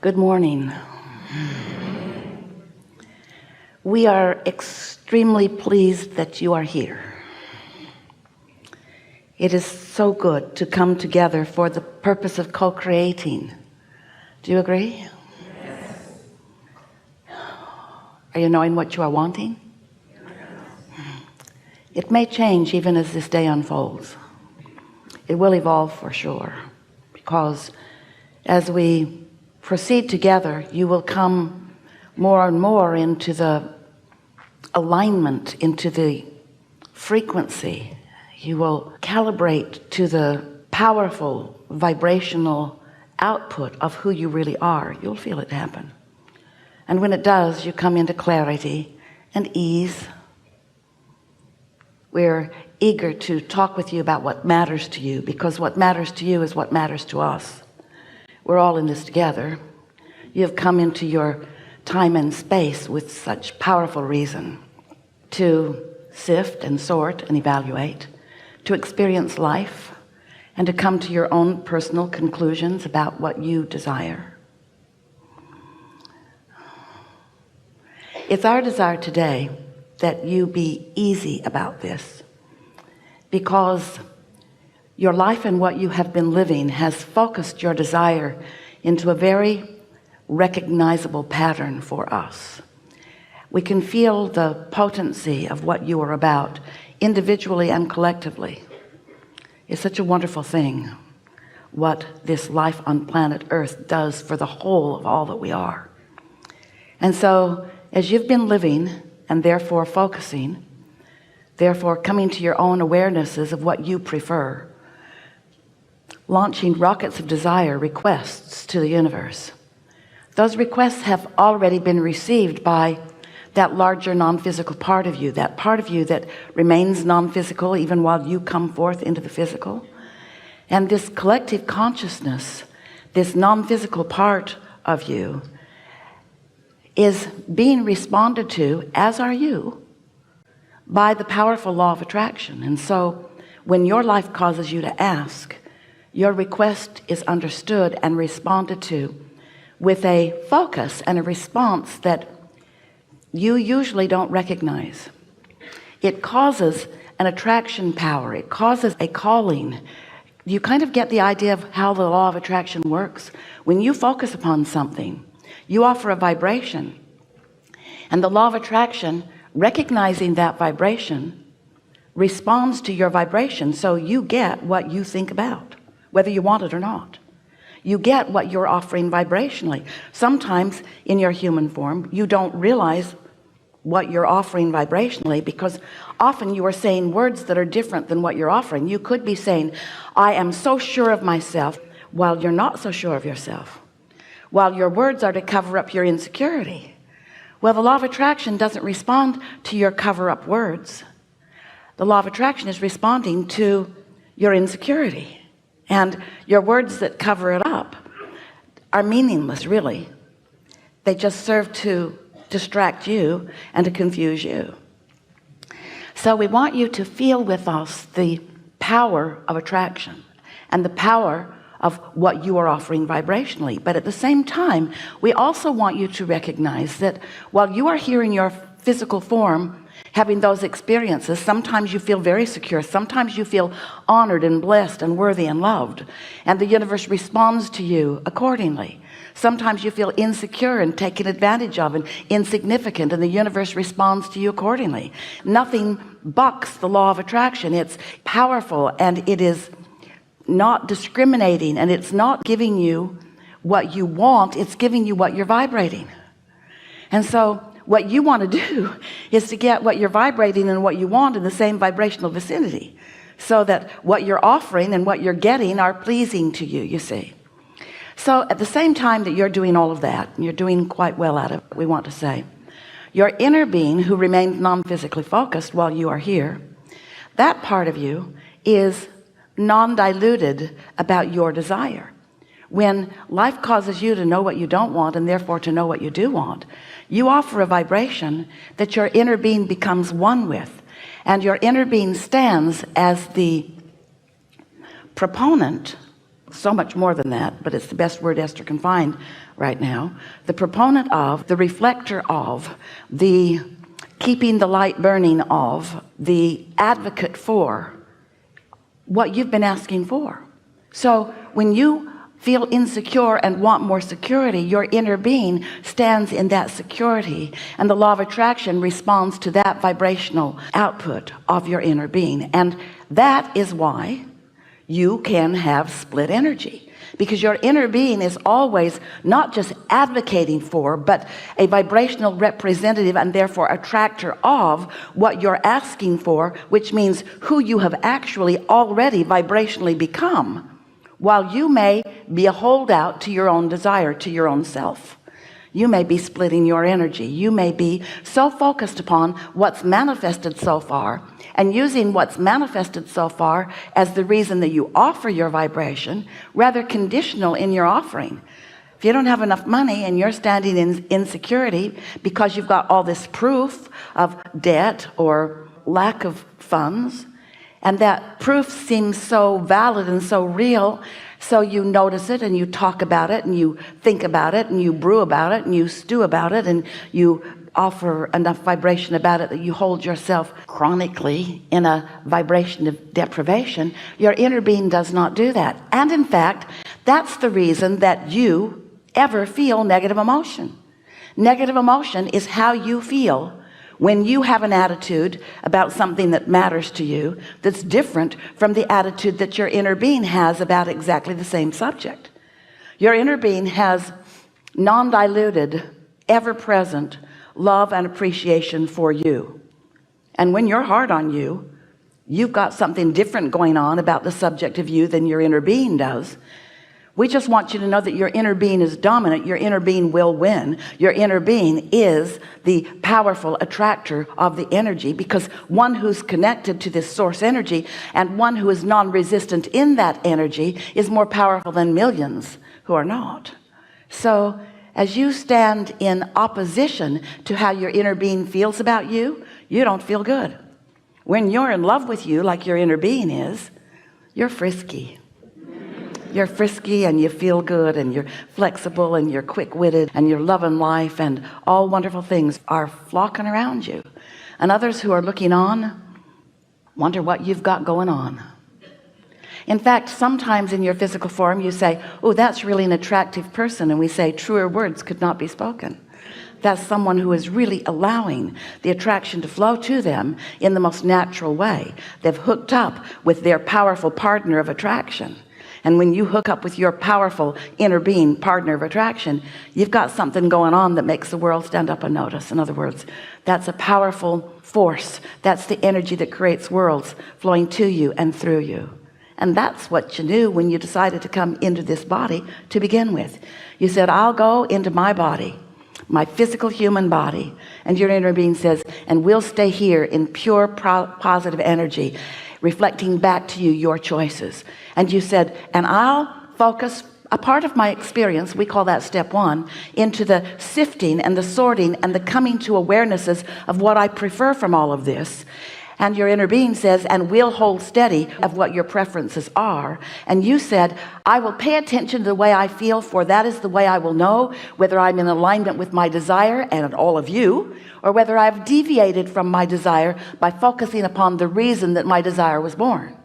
Good morning. We are extremely pleased that you are here. It is so good to come together for the purpose of co-creating. Do you agree? Yes. Are you knowing what you are wanting? Yes. It may change even as this day unfolds. It will evolve for sure, because as we proceed together, you will come more and more into the alignment, into the frequency. You will calibrate to the powerful vibrational output of who you really are. You'll feel it happen. And when it does, you come into clarity and ease. We're eager to talk with you about what matters to you, because what matters to you is what matters to us. We're all in this together. You have come into your time and space with such powerful reason to sift and sort and evaluate, to experience life, and to come to your own personal conclusions about what you desire. It's our desire today that you be easy about this, because your life and what you have been living has focused your desire into a very recognizable pattern for us. We can feel the potency of what you are about, individually and collectively. It's such a wonderful thing what this life on planet Earth does for the whole of all that we are. And so as you've been living and therefore focusing, therefore coming to your own awarenesses of what you prefer, launching rockets of desire, requests to the universe, those requests have already been received by that larger non-physical part of you, that part of you that remains non-physical even while you come forth into the physical. And this collective consciousness, this non-physical part of you, is being responded to, as are you, by the powerful law of attraction. And so when your life causes you to ask, your request is understood and responded to with a focus and a response that you usually don't recognize. It causes an attraction power. It causes a calling. You kind of get the idea of how the law of attraction works. When you focus upon something, you offer a vibration, and the law of attraction, recognizing that vibration, responds to your vibration. So you get what you think about, whether you want it or not. You get what you're offering vibrationally. Sometimes in your human form, you don't realize what you're offering vibrationally, because often you are saying words that are different than what you're offering. You could be saying, I am so sure of myself, while you're not so sure of yourself, while your words are to cover up your insecurity. Well, the law of attraction doesn't respond to your cover-up words. The law of attraction is responding to your insecurity. And your words that cover it up are meaningless, really. They just serve to distract you and to confuse you. So we want you to feel with us the power of attraction and the power of what you are offering vibrationally. But at the same time, we also want you to recognize that while you are here in your physical form, having those experiences, sometimes you feel very secure, sometimes you feel honored and blessed and worthy and loved, and the universe responds to you accordingly. Sometimes you feel insecure and taken advantage of and insignificant, and the universe responds to you accordingly. Nothing bucks the law of attraction. It's powerful, and it is not discriminating, and it's not giving you what you want, it's giving you what you're vibrating. And so what you want to do is to get what you're vibrating and what you want in the same vibrational vicinity, so that what you're offering and what you're getting are pleasing to you, you see. So at the same time that you're doing all of that, and you're doing quite well at it, we want to say, your inner being, who remains non-physically focused while you are here, that part of you is non-diluted about your desire. When life causes you to know what you don't want, and therefore to know what you do want, you offer a vibration that your inner being becomes one with, and your inner being stands as the proponent so much more than that, but it's the best word Esther can find right now. The proponent of, the reflector of, the keeping the light burning of, the advocate for what you've been asking for. So when you feel insecure and want more security, your inner being stands in that security, and the law of attraction responds to that vibrational output of your inner being. And that is why you can have split energy, because your inner being is always not just advocating for, but a vibrational representative and therefore attractor of what you're asking for, which means who you have actually already vibrationally become. While you may be a holdout to your own desire, to your own self, you may be splitting your energy. You may be so focused upon what's manifested so far and using what's manifested so far as the reason that you offer your vibration, rather conditional in your offering. If you don't have enough money and you're standing in insecurity because you've got all this proof of debt or lack of funds, and that proof seems so valid and so real, so you notice it and you talk about it and you think about it and you brew about it and you stew about it and you offer enough vibration about it that you hold yourself chronically in a vibration of deprivation. Your inner being does not do that. And in fact, that's the reason that you ever feel negative emotion. Negative emotion is how you feel when you have an attitude about something that matters to you that's different from the attitude that your inner being has about exactly the same subject. Your inner being has non-diluted, ever-present love and appreciation for you. And when you're hard on you, you've got something different going on about the subject of you than your inner being does. We just want you to know that your inner being is dominant. Your inner being will win. Your inner being is the powerful attractor of the energy, because one who's connected to this source energy and one who is non-resistant in that energy is more powerful than millions who are not. So as you stand in opposition to how your inner being feels about you, you don't feel good. When you're in love with you, like your inner being is, you're frisky. You're frisky and you feel good and you're flexible and you're quick-witted and you're loving life, and all wonderful things are flocking around you. And others who are looking on wonder what you've got going on. In fact, sometimes in your physical form you say, oh, that's really an attractive person, and we say truer words could not be spoken. That's someone who is really allowing the attraction to flow to them in the most natural way. They've hooked up with their powerful partner of attraction. And when you hook up with your powerful inner being partner of attraction, you've got something going on that makes the world stand up and notice. In other words, that's a powerful force. That's the energy that creates worlds flowing to you and through you. And that's what you knew when you decided to come into this body to begin with. You said, I'll go into my body, my physical human body. And your inner being says, and we'll stay here in pure positive energy, reflecting back to you your choices. And you said, and I'll focus a part of my experience, we call that step one, into the sifting and the sorting and the coming to awarenesses of what I prefer from all of this. And your inner being says, and we'll hold steady of what your preferences are. And you said, I will pay attention to the way I feel, for that is the way I will know whether I'm in alignment with my desire and all of you, or whether I've deviated from my desire by focusing upon the reason that my desire was born.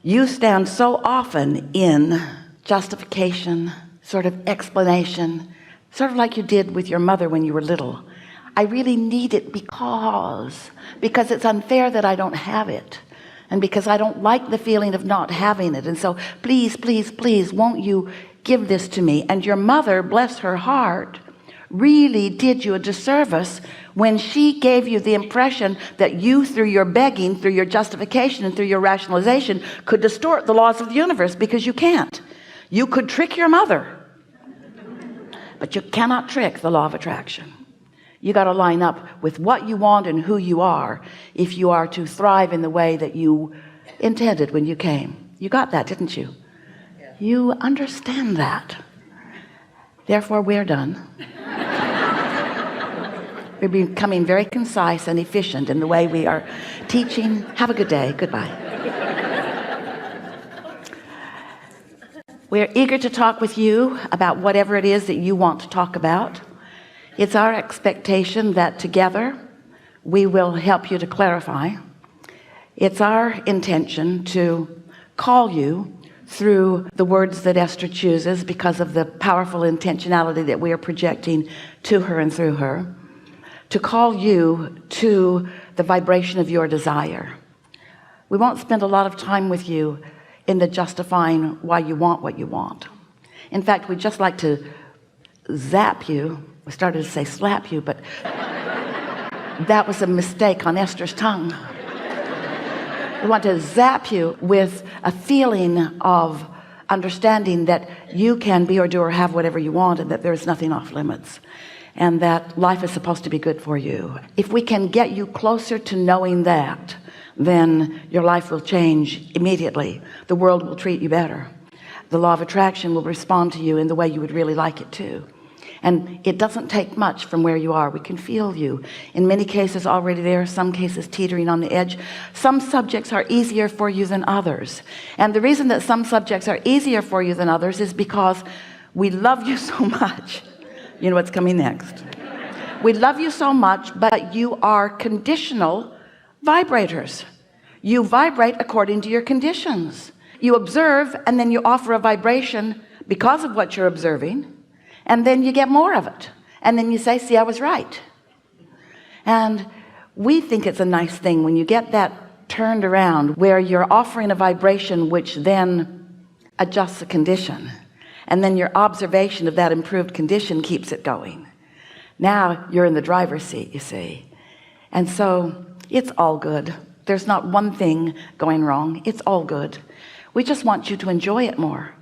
You stand so often in justification, sort of explanation, sort of like you did with your mother when you were little. I really need it because it's unfair that I don't have it, and because I don't like the feeling of not having it, and so please, please, please, won't you give this to me? And your mother, bless her heart, really did you a disservice when she gave you the impression that you, through your begging, through your justification, and through your rationalization, could distort the laws of the universe, because you can't. You could trick your mother, but you cannot trick the law of attraction. You got to line up with what you want and who you are if you are to thrive in the way that you intended when you came. You got that, didn't you? You understand that. Therefore, we're done. We're becoming very concise and efficient in the way we are teaching. Have a good day. Goodbye. We're eager to talk with you about whatever it is that you want to talk about. It's our expectation that together we will help you to clarify. It's our intention to call you through the words that Esther chooses because of the powerful intentionality that we are projecting to her and through her, to call you to the vibration of your desire. We won't spend a lot of time with you in the justifying why you want what you want. In fact, we'd just like to zap you. We started to say slap you, but that was a mistake on Esther's tongue. We want to zap you with a feeling of understanding that you can be or do or have whatever you want, and that there's nothing off limits, and that life is supposed to be good for you. If we can get you closer to knowing that, then your life will change immediately. The world will treat you better. The law of attraction will respond to you in the way you would really like it to. And it doesn't take much from where you are. We can feel you in many cases already there, some cases teetering on the edge. Some subjects are easier for you than others, and the reason that some subjects are easier for you than others is because we love you so much. You know what's coming next. We love you so much, but you are conditional vibrators. You vibrate according to your conditions. You observe, and then you offer a vibration because of what you're observing, and then you get more of it, and then you say, see, I was right. And we think it's a nice thing when you get that turned around, where you're offering a vibration which then adjusts the condition, and then your observation of that improved condition keeps it going. Now you're in the driver's seat, you see. And so it's all good. There's not one thing going wrong. It's all good. We just want you to enjoy it more.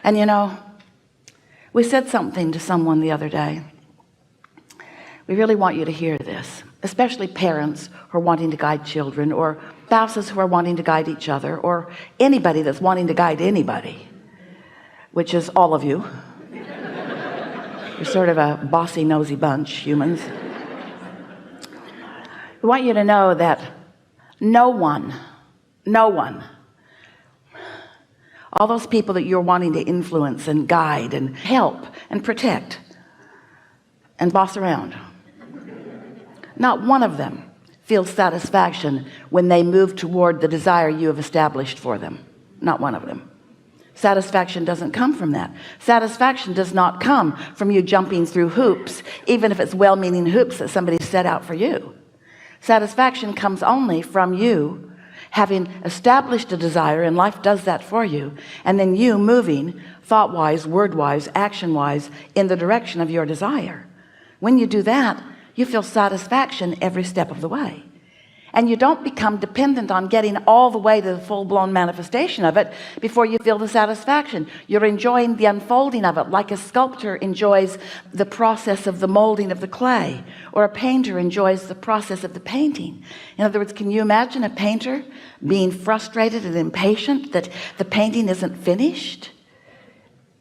And you know, we said something to someone the other day. We really want you to hear this, especially parents who are wanting to guide children, or spouses who are wanting to guide each other, or anybody that's wanting to guide anybody, which is all of you. You're sort of a bossy, nosy bunch, humans. We want you to know that no one, all those people that you're wanting to influence and guide and help and protect and boss around, not one of them feels satisfaction when they move toward the desire you have established for them. Not one of them. Satisfaction doesn't come from that. Satisfaction does not come from you jumping through hoops, even if it's well-meaning hoops that somebody set out for you. Satisfaction comes only from you having established a desire, and life does that for you, and then you moving thought-wise, word-wise, action-wise in the direction of your desire. When you do that, you feel satisfaction every step of the way, and you don't become dependent on getting all the way to the full-blown manifestation of it before you feel the satisfaction. You're enjoying the unfolding of it, like a sculptor enjoys the process of the molding of the clay, or a painter enjoys the process of the painting. In other words, can you imagine a painter being frustrated and impatient that the painting isn't finished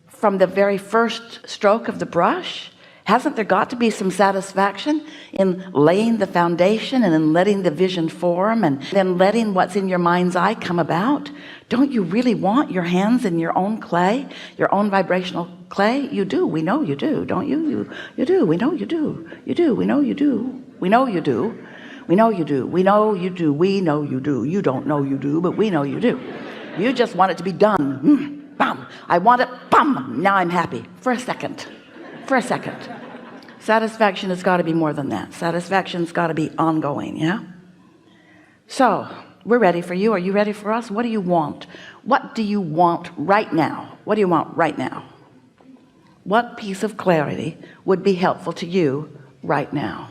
from the very first stroke of the brush? Hasn't there got to be some satisfaction in laying the foundation and in letting the vision form and then letting what's in your mind's eye come about? Don't you really want your hands in your own clay, your own vibrational clay? You do. We know you do, don't you? You do. We know you do. You do. We know you do. We know you do. We know you do. We know you do. We know you do. You don't know you do, but we know you do. You just want it to be done. Bam. I want it. Bam. Now I'm happy for a second. For a second. Satisfaction has got to be more than that. Satisfaction's got to be ongoing. Yeah. So we're ready for you. Are you ready for us? What do you want? What do you want right now? What do you want right now? What piece of clarity would be helpful to you right now?